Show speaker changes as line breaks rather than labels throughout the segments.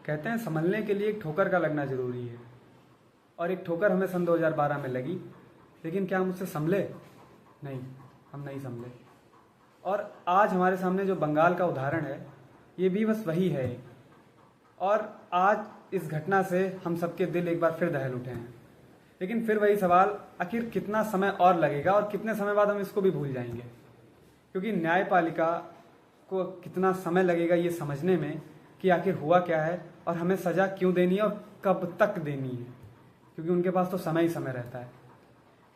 कहते हैं संभलने के लिए एक ठोकर का लगना जरूरी है, और एक ठोकर हमें सन 2012 में लगी, लेकिन क्या हम उससे संभले? नहीं, हम नहीं संभले। और आज हमारे सामने जो बंगाल का उदाहरण है, ये भी बस वही है। और आज इस घटना से हम सबके दिल एक बार फिर दहल उठे हैं। लेकिन फिर वही सवाल, आखिर कितना समय और लगेगा और कितने समय बाद हम इसको भी भूल जाएंगे? क्योंकि न्यायपालिका को कितना समय लगेगा ये समझने में कि आखिर हुआ क्या है और हमें सजा क्यों देनी है और कब तक देनी है, क्योंकि उनके पास तो समय ही समय रहता है।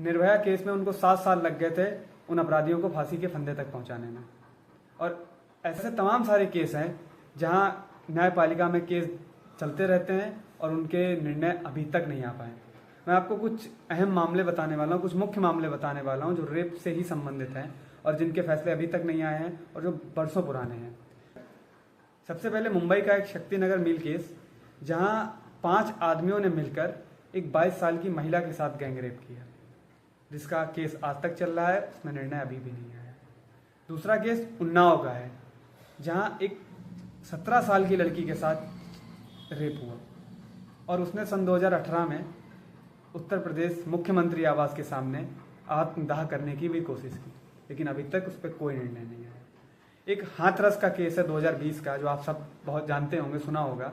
निर्भया केस में उनको 7 साल लग गए थे उन अपराधियों को फांसी के फंदे तक पहुंचाने में। और ऐसे तमाम सारे केस हैं जहां न्यायपालिका में केस चलते रहते हैं और उनके निर्णय अभी तक नहीं आ पाए। मैं आपको कुछ अहम मामले बताने वाला हूँ, कुछ मुख्य मामले बताने वाला हूँ जो रेप से ही संबंधित हैं और जिनके फैसले अभी तक नहीं आए हैं और जो बरसों पुराने हैं। सबसे पहले मुंबई का एक शक्तिनगर मिल केस, जहां 5 आदमियों ने मिलकर एक 22 साल की महिला के साथ गैंग रेप किया, जिसका केस आज तक चल रहा है, उसमें निर्णय अभी भी नहीं आया। दूसरा केस उन्नाव का है, जहां एक 17 साल की लड़की के साथ रेप हुआ और उसने सन 2018 में उत्तर प्रदेश मुख्यमंत्री आवास के सामने आत्मदाह करने की भी कोशिश की, लेकिन अभी तक उस पर कोई निर्णय नहीं आया। एक हाथरस का केस है 2020 का, जो आप सब बहुत जानते होंगे, सुना होगा,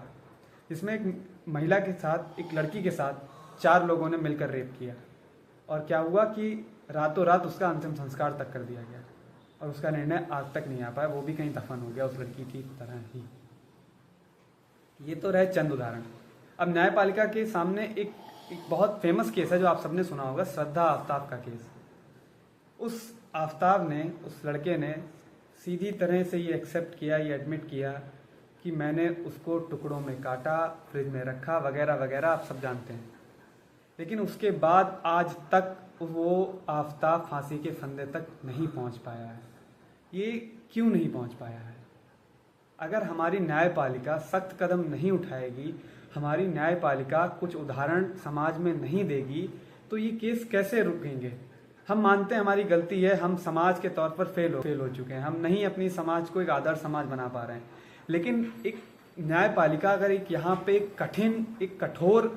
जिसमें एक महिला के साथ, एक लड़की के साथ 4 लोगों ने मिलकर रेप किया और क्या हुआ कि रातों रात उसका अंतिम संस्कार तक कर दिया गया और उसका निर्णय आज तक नहीं आ पाया, वो भी कहीं दफन हो गया उस लड़की की तरह ही। ये तो रहे चंद उदाहरण। अब न्यायपालिका के सामने एक बहुत फेमस केस है जो आप सबने सुना होगा, श्रद्धा आफ्ताब का केस। उस आफ्ताब ने, उस लड़के ने सीधी तरह से ये एक्सेप्ट किया, ये एडमिट किया कि मैंने उसको टुकड़ों में काटा, फ्रिज में रखा, वगैरह वगैरह, आप सब जानते हैं। लेकिन उसके बाद आज तक वो आफ्ताब फांसी के फंदे तक नहीं पहुंच पाया है। ये क्यों नहीं पहुंच पाया है? अगर हमारी न्यायपालिका सख्त कदम नहीं उठाएगी, हमारी न्यायपालिका कुछ उदाहरण समाज में नहीं देगी, तो ये केस कैसे रुकेंगे? हम मानते हैं हमारी गलती है, हम समाज के तौर पर फेल हो चुके हैं, हम नहीं अपनी समाज को एक आदर्श समाज बना पा रहे हैं। लेकिन एक न्यायपालिका अगर एक यहाँ पे एक कठोर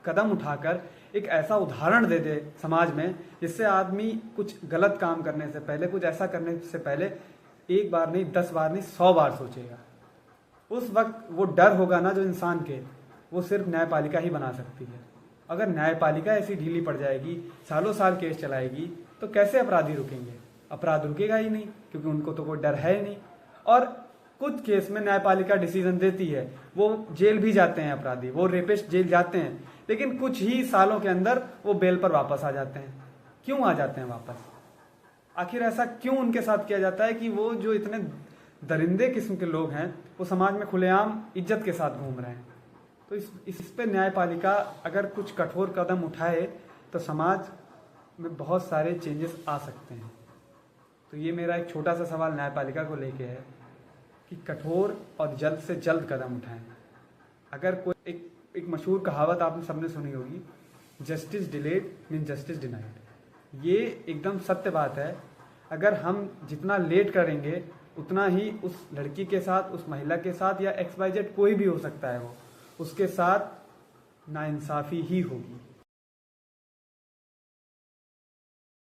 कदम उठाकर एक ऐसा उदाहरण दे दे समाज में, जिससे आदमी कुछ गलत काम करने से पहले, कुछ ऐसा करने से पहले 1 बार नहीं, 10 बार नहीं, 100 बार सोचेगा, उस वक्त वो डर होगा ना जो इंसान के, वो सिर्फ न्यायपालिका ही बना सकती है। अगर न्यायपालिका ऐसी ढीली पड़ जाएगी, सालों साल केस चलाएगी, तो कैसे अपराधी रुकेंगे? अपराध रुकेगा ही नहीं, क्योंकि उनको तो कोई डर है ही नहीं। और कुछ केस में न्यायपालिका डिसीजन देती है, वो जेल भी जाते हैं अपराधी, वो रेपिस्ट जेल जाते हैं, लेकिन कुछ ही सालों के अंदर वो बेल पर वापस आ जाते हैं। क्यों आ जाते हैं वापस? आखिर ऐसा क्यों उनके साथ किया जाता है कि वो जो इतने दरिंदे किस्म के लोग हैं, वो समाज में खुलेआम इज्जत के साथ घूम रहे हैं? तो इस पे न्यायपालिका अगर कुछ कठोर कदम उठाए तो समाज में बहुत सारे चेंजेस आ सकते हैं। तो ये मेरा एक छोटा सा सवाल न्यायपालिका को लेके है कि कठोर और जल्द से जल्द कदम उठाएं। अगर कोई एक मशहूर कहावत आपने सबने सुनी होगी, justice delayed mean justice denied. ये एकदम सत्य बात है। अगर हम जितना लेट करेंगे, उतना ही उस लड़की के साथ, उस महिला के साथ, या XYZ कोई भी हो सकता है, वो उसके साथ नाइंसाफ़ी ही होगी।